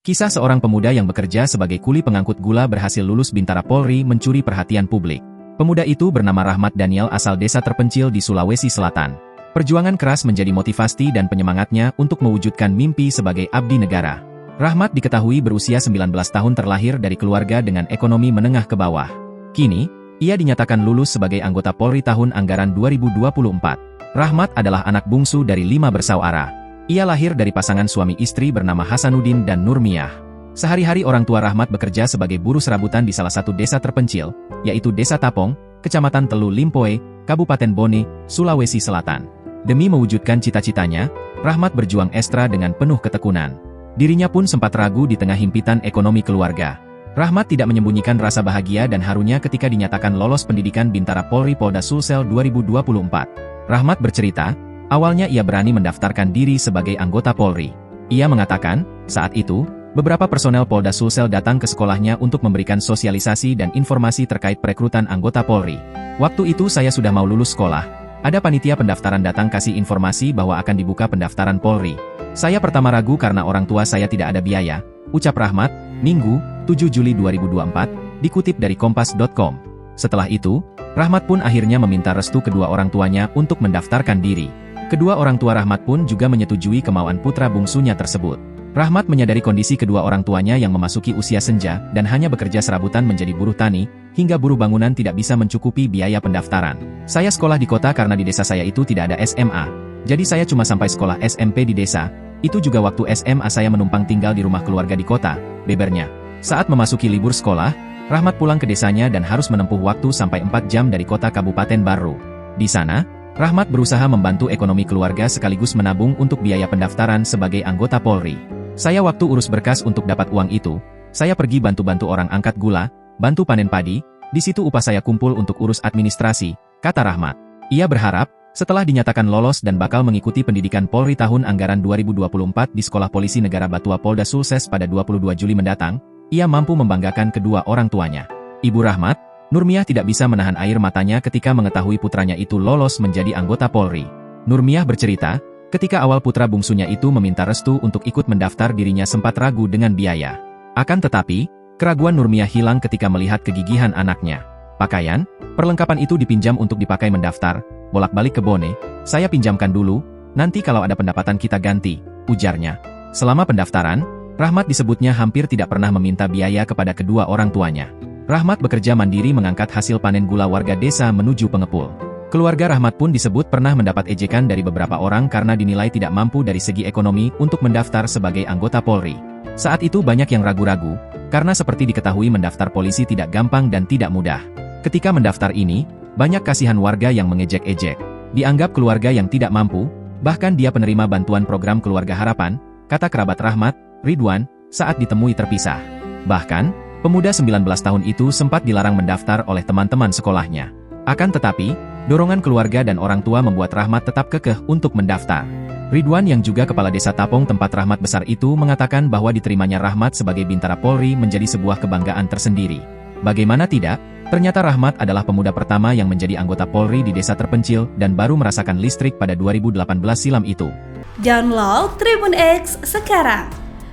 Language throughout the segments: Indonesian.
Kisah seorang pemuda yang bekerja sebagai kuli pengangkut gula berhasil lulus Bintara Polri mencuri perhatian publik. Pemuda itu bernama Rahmat Daniel asal desa terpencil di Sulawesi Selatan. Perjuangan keras menjadi motivasi dan penyemangatnya untuk mewujudkan mimpi sebagai abdi negara. Rahmat diketahui berusia 19 tahun terlahir dari keluarga dengan ekonomi menengah ke bawah. Kini, ia dinyatakan lulus sebagai anggota Polri tahun anggaran 2024. Rahmat adalah anak bungsu dari 5 bersaudara. Ia lahir dari pasangan suami istri bernama Hasanuddin dan Nurmiyah. Sehari-hari orang tua Rahmat bekerja sebagai buruh serabutan di salah satu desa terpencil, yaitu Desa Tapong, Kecamatan Telu Limpoe, Kabupaten Bone, Sulawesi Selatan. Demi mewujudkan cita-citanya, Rahmat berjuang ekstra dengan penuh ketekunan. Dirinya pun sempat ragu di tengah himpitan ekonomi keluarga. Rahmat tidak menyembunyikan rasa bahagia dan harunya ketika dinyatakan lolos pendidikan Bintara Polri Polda Sulsel 2024. Rahmat bercerita, awalnya ia berani mendaftarkan diri sebagai anggota Polri. Ia mengatakan, saat itu, beberapa personel Polda Sulsel datang ke sekolahnya untuk memberikan sosialisasi dan informasi terkait perekrutan anggota Polri. Waktu itu saya sudah mau lulus sekolah. Ada panitia pendaftaran datang kasih informasi bahwa akan dibuka pendaftaran Polri. Saya pertama ragu karena orang tua saya tidak ada biaya, ucap Rahmat, Minggu, 7 Juli 2024, dikutip dari Kompas.com. Setelah itu, Rahmat pun akhirnya meminta restu kedua orang tuanya untuk mendaftarkan diri. Kedua orang tua Rahmat pun juga menyetujui kemauan putra bungsunya tersebut. Rahmat menyadari kondisi kedua orang tuanya yang memasuki usia senja dan hanya bekerja serabutan menjadi buruh tani, hingga buruh bangunan tidak bisa mencukupi biaya pendaftaran. Saya sekolah di kota karena di desa saya itu tidak ada SMA. Jadi saya cuma sampai sekolah SMP di desa, itu juga waktu SMA saya menumpang tinggal di rumah keluarga di kota, bebernya. Saat memasuki libur sekolah, Rahmat pulang ke desanya dan harus menempuh waktu sampai 4 jam dari kota Kabupaten Baru. Di sana, Rahmat berusaha membantu ekonomi keluarga sekaligus menabung untuk biaya pendaftaran sebagai anggota Polri. Saya waktu urus berkas untuk dapat uang itu, saya pergi bantu-bantu orang angkat gula, bantu panen padi, di situ upah saya kumpul untuk urus administrasi, kata Rahmat. Ia berharap, setelah dinyatakan lolos dan bakal mengikuti pendidikan Polri tahun anggaran 2024 di Sekolah Polisi Negara Batua Polda Sulsel pada 22 Juli mendatang, ia mampu membanggakan kedua orang tuanya. Ibu Rahmat, Nurmiyah tidak bisa menahan air matanya ketika mengetahui putranya itu lolos menjadi anggota Polri. Nurmiyah bercerita, ketika awal putra bungsunya itu meminta restu untuk ikut mendaftar dirinya sempat ragu dengan biaya. Akan tetapi, keraguan Nurmiyah hilang ketika melihat kegigihan anaknya. Pakaian, perlengkapan itu dipinjam untuk dipakai mendaftar, bolak-balik ke Bone, saya pinjamkan dulu, nanti kalau ada pendapatan kita ganti, ujarnya. Selama pendaftaran, Rahmat disebutnya hampir tidak pernah meminta biaya kepada kedua orang tuanya. Rahmat bekerja mandiri mengangkat hasil panen gula warga desa menuju pengepul. Keluarga Rahmat pun disebut pernah mendapat ejekan dari beberapa orang karena dinilai tidak mampu dari segi ekonomi untuk mendaftar sebagai anggota Polri. Saat itu banyak yang ragu-ragu, karena seperti diketahui mendaftar polisi tidak gampang dan tidak mudah. Ketika mendaftar ini, banyak kasihan warga yang mengejek-ejek. Dianggap keluarga yang tidak mampu, bahkan dia penerima bantuan program Keluarga Harapan, kata kerabat Rahmat, Ridwan, saat ditemui terpisah. Bahkan, pemuda 19 tahun itu sempat dilarang mendaftar oleh teman-teman sekolahnya. Akan tetapi, dorongan keluarga dan orang tua membuat Rahmat tetap kekeh untuk mendaftar. Ridwan yang juga kepala desa Tapong tempat Rahmat besar itu mengatakan bahwa diterimanya Rahmat sebagai Bintara Polri menjadi sebuah kebanggaan tersendiri. Bagaimana tidak, ternyata Rahmat adalah pemuda pertama yang menjadi anggota Polri di desa terpencil dan baru merasakan listrik pada 2018 silam itu. Download Tribun X sekarang,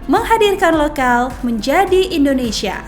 menghadirkan lokal menjadi Indonesia.